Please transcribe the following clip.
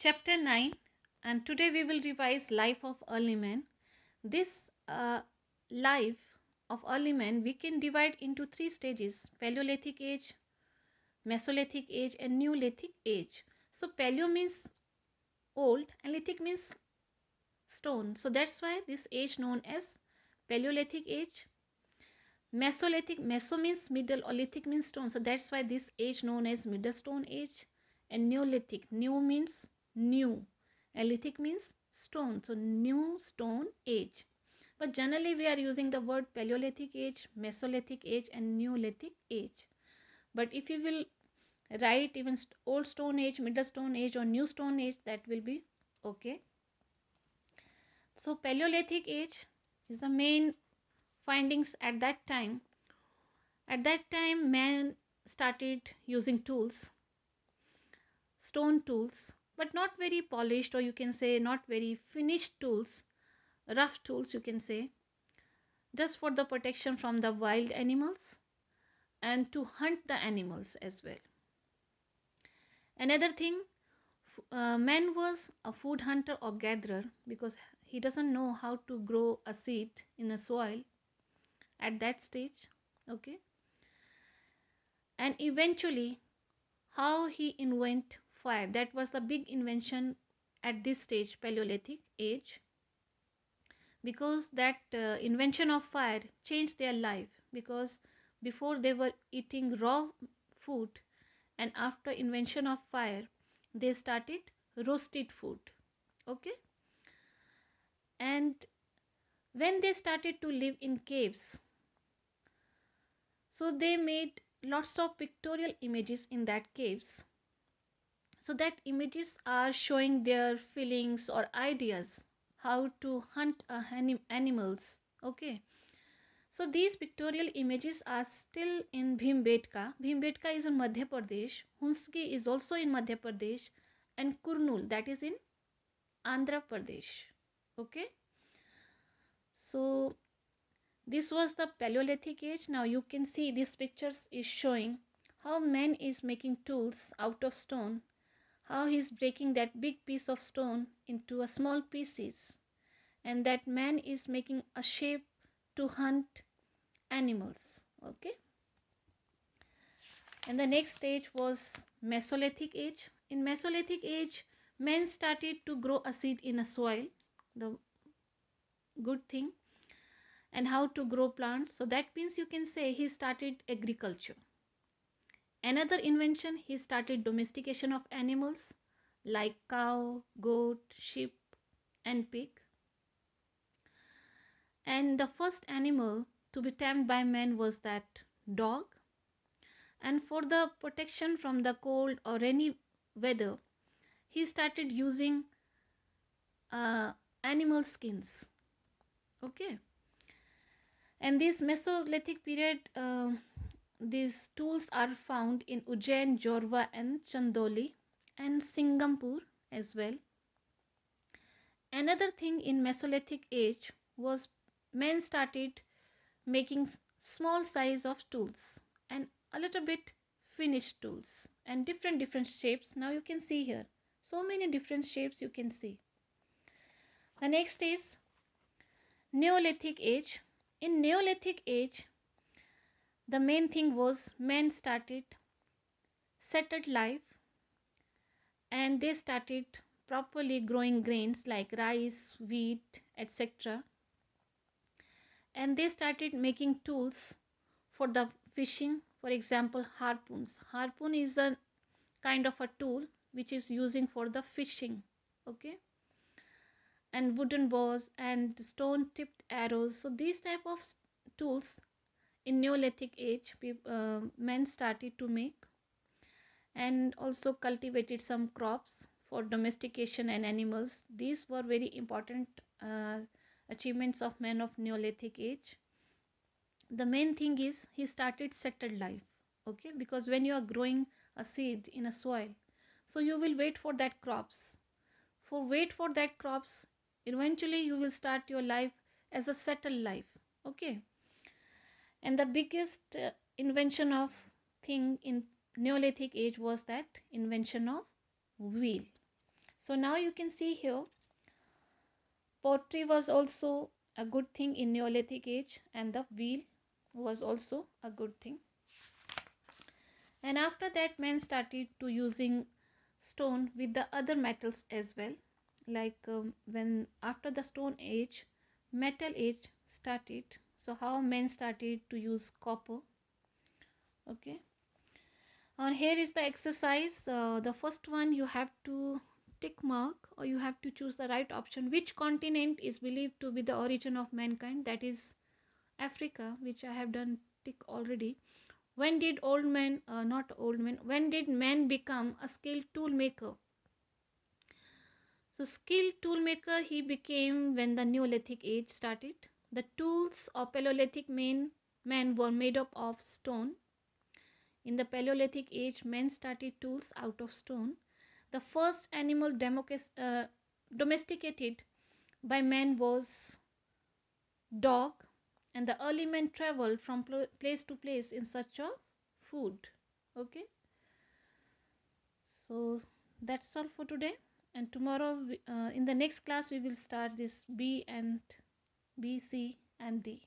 Chapter 9, and today we will revise life of early man. This life of early man we can divide into three stages: Paleolithic age, Mesolithic age, and Neolithic age. So Paleo means old and Lithic means stone. So that's why this age known as Paleolithic age. Meso means middle or Lithic means stone. So that's why this age known as Middle Stone age. And Neolithic, new means new and Lithic means stone. So new stone age. But generally we are using the word Paleolithic age, Mesolithic age and Neolithic age. But if you will write even old stone age, middle stone age or new stone age, that will be okay. So Paleolithic age is the main findings at that time. At that time, man started using tools, stone tools, but not very polished, or you can say not very finished tools, rough tools, you can say, just for the protection from the wild animals and to hunt the animals as well. Another thing, man was a food hunter or gatherer because he doesn't know how to grow a seed in a soil at that stage. Okay, and eventually how he invent fire, that was the big invention at this stage, Paleolithic age, because that invention of fire changed their life, because before they were eating raw food, and after invention of fire they started roasted food. Okay, and when they started to live in caves, so they made lots of pictorial images in that caves, so that images are showing their feelings or ideas how to hunt animals. Okay, so these pictorial images are still in Bhimbetka. Bhimbetka is in Madhya Pradesh, Hunski is also in Madhya Pradesh, and Kurnool, that is in Andhra Pradesh. Okay, so this was the Paleolithic age. Now you can see these pictures is showing how man is making tools out of stone, how he is breaking that big piece of stone into a small pieces, and that man is making a shape to hunt animals. Okay, and the next stage was Mesolithic age. In Mesolithic age, men started to grow a seed in a soil, the good thing, and how to grow plants. So that means you can say he started agriculture. Another invention, he started domestication of animals like cow, goat, sheep, and pig. And the first animal to be tamed by men was that dog. And for the protection from the cold or rainy weather, he started using animal skins. Okay, and this Mesolithic period, these tools are found in Ujjain, Jorva, and Chandoli, and Singampur as well. Another thing in Mesolithic age was men started making small size of tools and a little bit finished tools and different shapes. Now you can see here so many different shapes you can see. The next is Neolithic age. In Neolithic age, the main thing was men started settled life, and they started properly growing grains like rice, wheat, etc. And they started making tools for the fishing. For example, harpoons. Harpoon is a kind of a tool which is using for the fishing. Okay, and wooden bows and stone tipped arrows. So these type of tools in Neolithic age men started to make, and also cultivated some crops for domestication and animals. These were very important achievements of men of Neolithic age. The main thing is he started settled life. Okay, because when you are growing a seed in a soil, so you will wait for that crops. Wait for that crops, eventually you will start your life as a settled life. Okay, and the biggest invention of thing in Neolithic age was that invention of wheel. So now you can see here, pottery was also a good thing in Neolithic age, and the wheel was also a good thing. And after that, men started to using stone with the other metals as well. Like when after the stone age, metal age started. So how men started to use copper. Okay. And here is the exercise. The first one, you have to tick mark, or you have to choose the right option. Which continent is believed to be the origin of mankind? That is Africa, which I have done tick already. When did when did man become a skilled tool maker? So skilled tool maker he became when the Neolithic age started. The tools of Paleolithic men were made up of stone. In the Paleolithic age, men started tools out of stone. The first animal domesticated by men was dog, and the early men traveled from place to place in search of food. Okay, so that's all for today. And tomorrow, in the next class, we will start this B, C, and D.